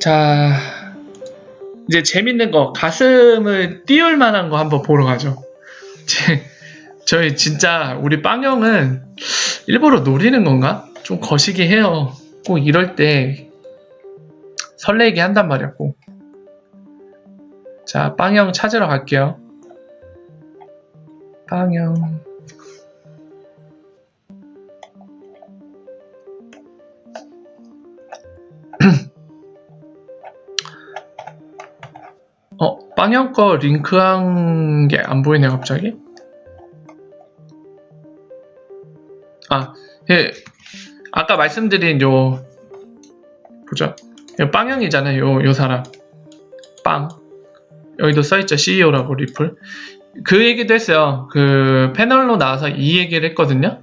자, 이제 재밌는 거, 가슴을 띄울 만한 거 한번 보러 가죠. 저희 진짜 우리 빵형은 일부러 노리는 건가? 좀 거시기 해요. 꼭 이럴 때 설레게 한단 말이야, 꼭. 자, 빵형 찾으러 갈게요. 빵형. 빵형 거 링크한 게 안 보이네, 갑자기. 예. 아까 말씀드린 보죠. 빵형이잖아요, 요 사람. 빵. 여기도 써있죠, CEO라고, 리플. 그 얘기도 했어요. 그 패널로 나와서 이 얘기를 했거든요.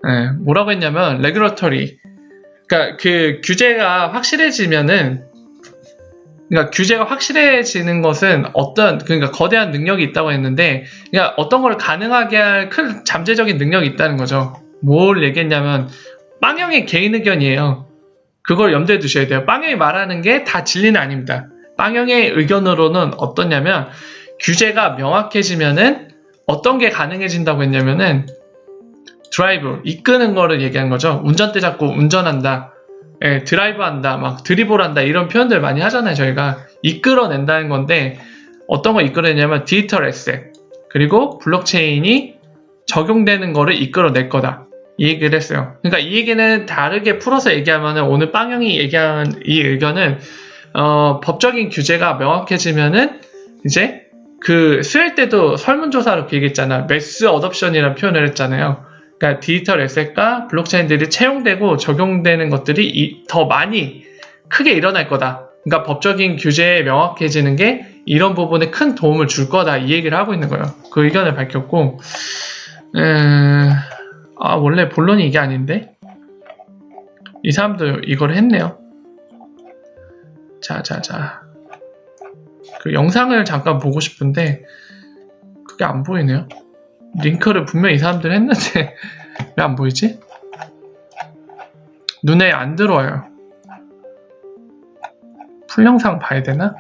예, 뭐라고 했냐면, 레귤러터리. 그러니까 그 규제가 확실해지면은, 그러니까 규제가 확실해지는 것은 그러니까 거대한 능력이 있다고 했는데, 그러니까 어떤 걸 가능하게 할 큰 잠재적인 능력이 있다는 거죠. 뭘 얘기했냐면, 빵형의 개인 의견이에요. 그걸 염두에 두셔야 돼요. 빵형이 말하는 게 다 진리는 아닙니다. 빵형의 의견으로는 어떠냐면, 규제가 명확해지면은 어떤 게 가능해진다고 했냐면은, 드라이브, 이끄는 거를 얘기한 거죠. 운전대 잡고 운전한다. 예, 드라이브한다, 막 드리블한다 이런 표현들 많이 하잖아요. 저희가 이끌어낸다는 건데 어떤 걸 이끌어내냐면 디지털 에셋 그리고 블록체인이 적용되는 거를 이끌어낼 거다 이 얘기를 했어요. 그러니까 이 얘기는 다르게 풀어서 얘기하면 오늘 빵형이 얘기한 이 의견은 법적인 규제가 명확해지면은 이제 그 수요일 때도 설문조사로 그 얘기했잖아. 매스 어덥션이라는 표현을 했잖아요. 그러니까 디지털 에셋과 블록체인들이 채용되고 적용되는 것들이 더 많이 크게 일어날 거다. 그러니까 법적인 규제에 명확해지는 게 이런 부분에 큰 도움을 줄 거다. 이 얘기를 하고 있는 거예요. 그 의견을 밝혔고 원래 본론이 이게 아닌데 이 사람도 이걸 했네요. 자 그 영상을 잠깐 보고 싶은데 그게 안 보이네요. 링크를 분명히 이 사람들 했는데 왜 안 보이지? 눈에 안 들어와요. 풀 영상 봐야 되나?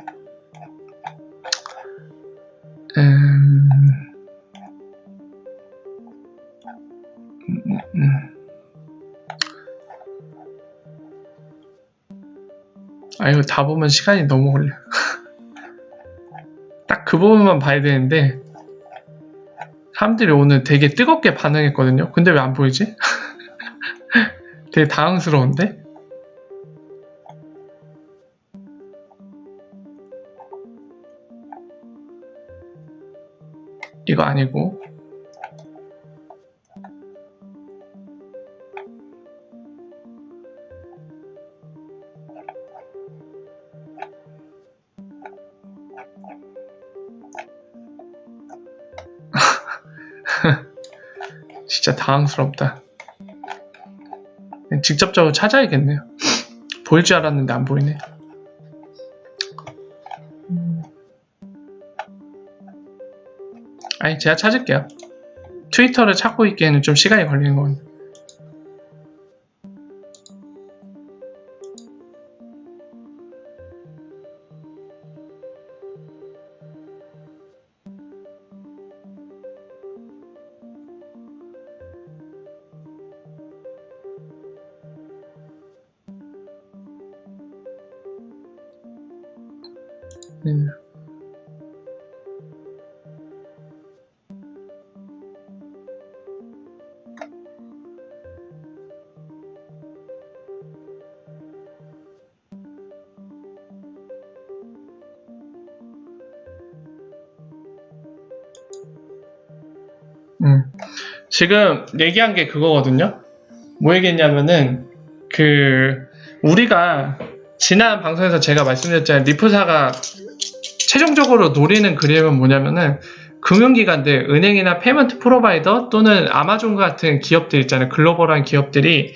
이거 다 보면 시간이 너무 걸려. 딱 그 부분만 봐야 되는데 사람들이 오늘 되게 뜨겁게 반응했거든요. 근데 왜 안 보이지? 되게 당황스러운데? 이거 아니고 진짜 당황스럽다. 직접적으로 찾아야겠네요. 보일 줄 알았는데 안 보이네. 제가 찾을게요. 트위터를 찾고 있기에는 좀 시간이 걸리는 것 같아요. 지금 얘기한 게 그거거든요. 뭐 얘기했냐면은 우리가 지난 방송에서 제가 말씀드렸잖아요. 리프사가 최종적으로 노리는 그림은 뭐냐면은 금융기관들, 은행이나 페이먼트 프로바이더 또는 아마존 같은 기업들 있잖아요. 글로벌한 기업들이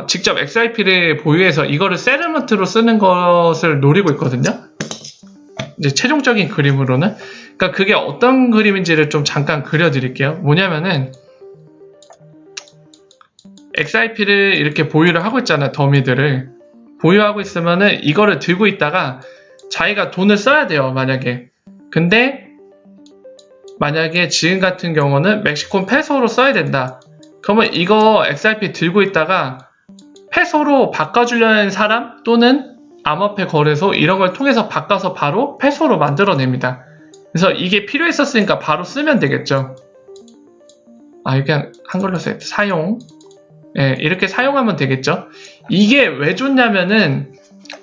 직접 XRP를 보유해서 이거를 세틀먼트로 쓰는 것을 노리고 있거든요. 이제 최종적인 그림으로는. 그러니까 그게 어떤 그림인지를 좀 잠깐 그려드릴게요. 뭐냐면은 XRP를 이렇게 보유를 하고 있잖아요. 더미들을. 보유하고 있으면은 이거를 들고 있다가 자기가 돈을 써야 돼요, 만약에. 근데 만약에 지금 같은 경우는 멕시콘 페소로 써야 된다. 그러면 이거 XRP 들고 있다가 페소로 바꿔주려는 사람 또는 암호화폐 거래소 이런 걸 통해서 바꿔서 바로 페소로 만들어냅니다. 그래서 이게 필요했었으니까 바로 쓰면 되겠죠. 그냥 한글로 써야 돼. 사용. 이렇게 사용하면 되겠죠. 이게 왜 좋냐면은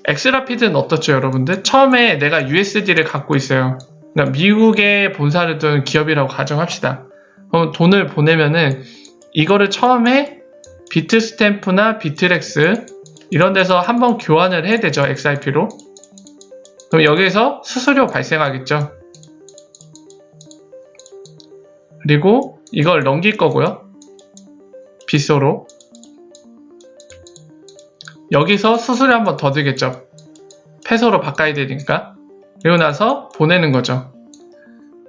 엑스라피드는 어떻죠, 여러분들? 처음에 내가 USD를 갖고 있어요. 그러니까 미국에 본사를 둔 기업이라고 가정합시다. 그럼 돈을 보내면은 이거를 처음에 비트스탬프나 비트렉스 이런 데서 한번 교환을 해야 되죠, XRP로. 그럼 여기에서 수수료 발생하겠죠. 그리고 이걸 넘길 거고요. 빗소로. 여기서 수수료 한번 더 들겠죠. 페소로 바꿔야 되니까. 그리고 나서 보내는 거죠.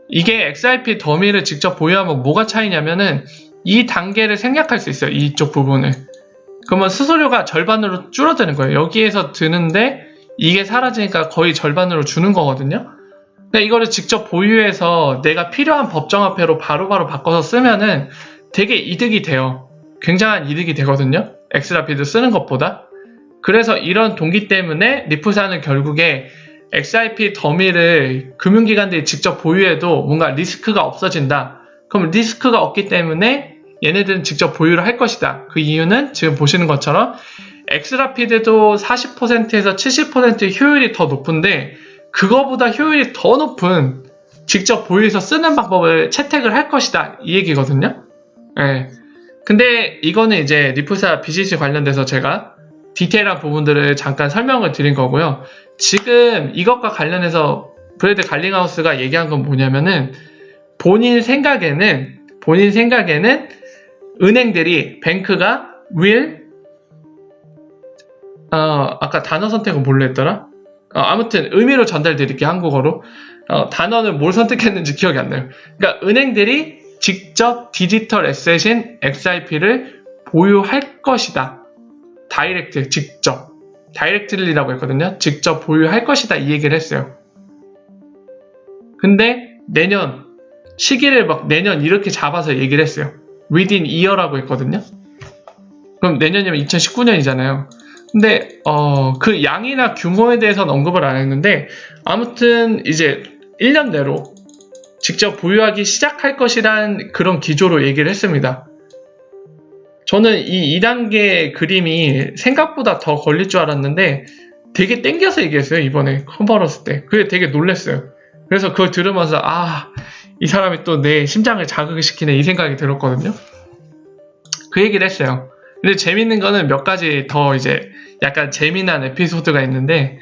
이게 XRP 더미를 직접 보유하면 뭐가 차이냐면은 이 단계를 생략할 수 있어요. 이쪽 부분을. 그러면 수수료가 절반으로 줄어드는 거예요. 여기에서 드는데 이게 사라지니까 거의 절반으로 주는 거거든요. 근데 이거를 직접 보유해서 내가 필요한 법정화폐로 바로바로 바꿔서 쓰면은 되게 이득이 돼요. 굉장한 이득이 되거든요. 엑스라피드 쓰는 것보다. 그래서 이런 동기 때문에 리프사는 결국에 XRP 더미를 금융기관들이 직접 보유해도 뭔가 리스크가 없어진다. 그럼 리스크가 없기 때문에 얘네들은 직접 보유를 할 것이다. 그 이유는 지금 보시는 것처럼 엑스라피드도 40%에서 70% 효율이 더 높은데 그거보다 효율이 더 높은 직접 보유해서 쓰는 방법을 채택을 할 것이다. 이 얘기거든요. 근데 이거는 이제 리프사 BGC 관련돼서 제가 디테일한 부분들을 잠깐 설명을 드린 거고요. 지금 이것과 관련해서 브래드 갈링하우스가 얘기한 건 뭐냐면은 본인 생각에는 은행들이 뱅크가 아까 단어 선택은 뭘로 했더라? 아무튼 의미로 전달드릴게요. 한국어로. 단어는 뭘 선택했는지 기억이 안 나요. 그러니까 은행들이 직접 디지털 에셋인 XRP를 보유할 것이다. 직접. 다이렉트리라고 했거든요. 직접 보유할 것이다. 이 얘기를 했어요. 근데 시기를 내년 이렇게 잡아서 얘기를 했어요. within year라고 했거든요. 그럼 내년이면 2019년이잖아요. 근데 그 양이나 규모에 대해서는 언급을 안 했는데 아무튼 이제 1년 내로 직접 보유하기 시작할 것이란 그런 기조로 얘기를 했습니다. 저는 이 2단계 그림이 생각보다 더 걸릴 줄 알았는데 되게 땡겨서 얘기했어요. 이번에 컨퍼런스 때. 그게 되게 놀랐어요. 그래서 그걸 들으면서 이 사람이 또 내 심장을 자극시키네 이 생각이 들었거든요. 그 얘기를 했어요. 근데 재밌는 거는 몇 가지 더 이제 약간 재미난 에피소드가 있는데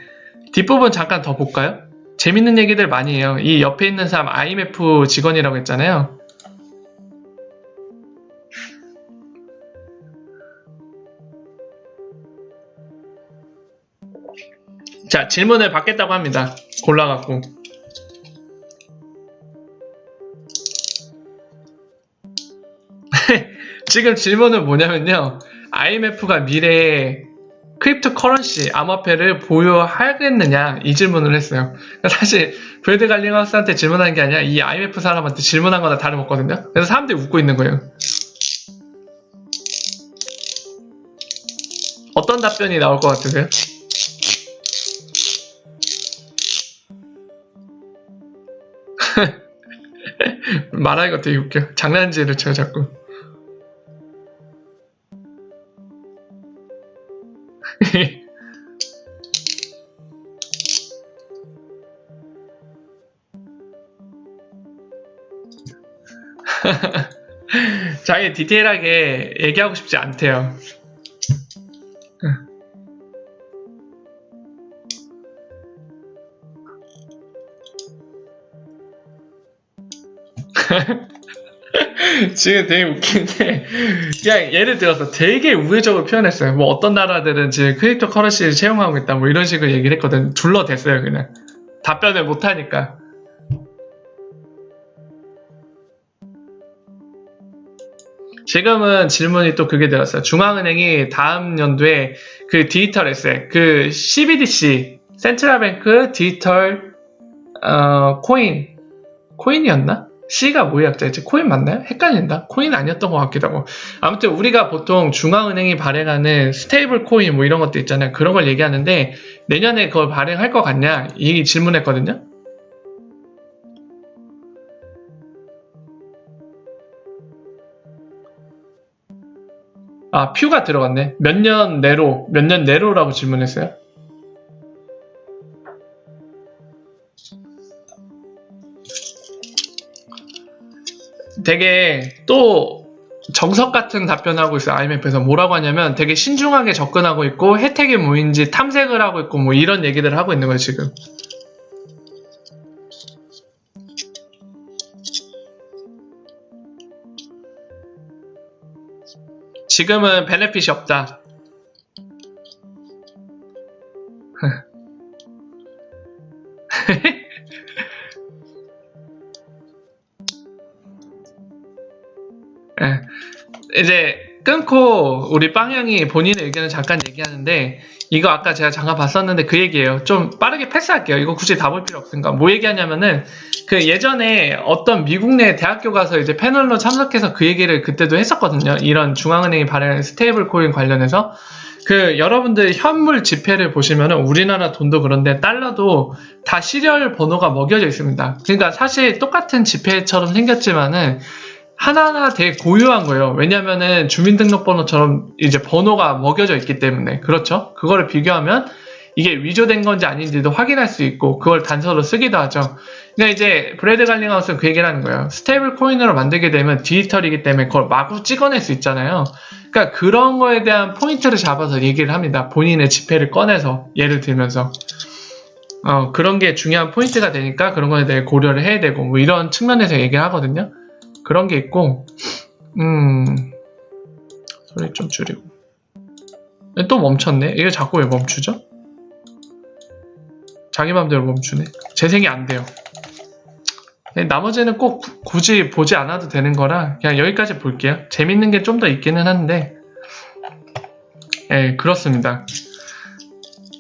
뒷부분 잠깐 더 볼까요? 재밌는 얘기들 많이 해요. 이 옆에 있는 사람 IMF 직원이라고 했잖아요. 자, 질문을 받겠다고 합니다. 골라갖고. 지금 질문은 뭐냐면요. IMF가 미래에 크립토 커런시, 암호화폐를 보유하겠느냐 이 질문을 했어요. 사실 브래드 갈링하우스한테 질문한 게 아니라 이 IMF 사람한테 질문한 거나 다름없거든요. 그래서 사람들이 웃고 있는 거예요. 어떤 답변이 나올 것 같으세요? 말하기가 되게 웃겨. 장난질을 쳐요 자꾸. 자기 디테일하게 얘기하고 싶지 않대요. 지금 되게 웃긴데 그냥 예를 들어서 되게 우회적으로 표현했어요. 뭐 어떤 나라들은 지금 크립토 커런시를 채용하고 있다 뭐 이런 식으로 얘기를 했거든. 둘러댔어요. 그냥 답변을 못하니까. 지금은 질문이 또 그게 들었어요. 중앙은행이 다음 연도에 그 디지털 에셋, 그 CBDC, 센트럴뱅크 디지털 코인이었나? C가 뭐의 약자였지? 코인 맞나요? 헷갈린다. 코인 아니었던 것 같기도 하고. 아무튼 우리가 보통 중앙은행이 발행하는 스테이블 코인 뭐 이런 것도 있잖아요. 그런 걸 얘기하는데 내년에 그걸 발행할 것 같냐? 이 질문했거든요. 아, 퓨가 들어갔네. 몇 년 내로라고 질문했어요. 되게 또 정석 같은 답변하고 있어요. IMF에서 뭐라고 하냐면 되게 신중하게 접근하고 있고 혜택이 뭐인지 탐색을 하고 있고 뭐 이런 얘기들을 하고 있는 거예요, 지금. 지금은 베네핏이 없다. 이제 끊고 우리 빵형이 본인의 의견을 잠깐 얘기하는데 이거 아까 제가 잠깐 봤었는데 그 얘기예요. 좀 빠르게 패스할게요. 이거 굳이 다 볼 필요 없으니까. 뭐 얘기하냐면은 그 예전에 어떤 미국 내 대학교 가서 이제 패널로 참석해서 그 얘기를 그때도 했었거든요. 이런 중앙은행이 발행한 스테이블 코인 관련해서 그 여러분들 현물 지폐를 보시면은 우리나라 돈도 그런데 달러도 다 시리얼 번호가 먹여져 있습니다. 그러니까 사실 똑같은 지폐처럼 생겼지만은 하나하나 되게 고유한 거예요. 왜냐면은 주민등록번호처럼 이제 번호가 먹여져 있기 때문에. 그렇죠? 그거를 비교하면 이게 위조된 건지 아닌지도 확인할 수 있고 그걸 단서로 쓰기도 하죠. 그러니까 이제 브래드 갈링하우스는 그 얘기를 하는 거예요. 스테이블 코인으로 만들게 되면 디지털이기 때문에 그걸 마구 찍어낼 수 있잖아요. 그러니까 그런 거에 대한 포인트를 잡아서 얘기를 합니다. 본인의 지폐를 꺼내서 예를 들면서 그런 게 중요한 포인트가 되니까 그런 거에 대해 고려를 해야 되고 뭐 이런 측면에서 얘기를 하거든요. 그런 게 있고 소리 좀 줄이고 또 멈췄네. 이게 자꾸 왜 멈추죠? 자기 맘대로 멈추네. 재생이 안 돼요. 나머지는 꼭 굳이 보지 않아도 되는 거라 그냥 여기까지 볼게요. 재밌는 게 좀 더 있기는 한데 그렇습니다.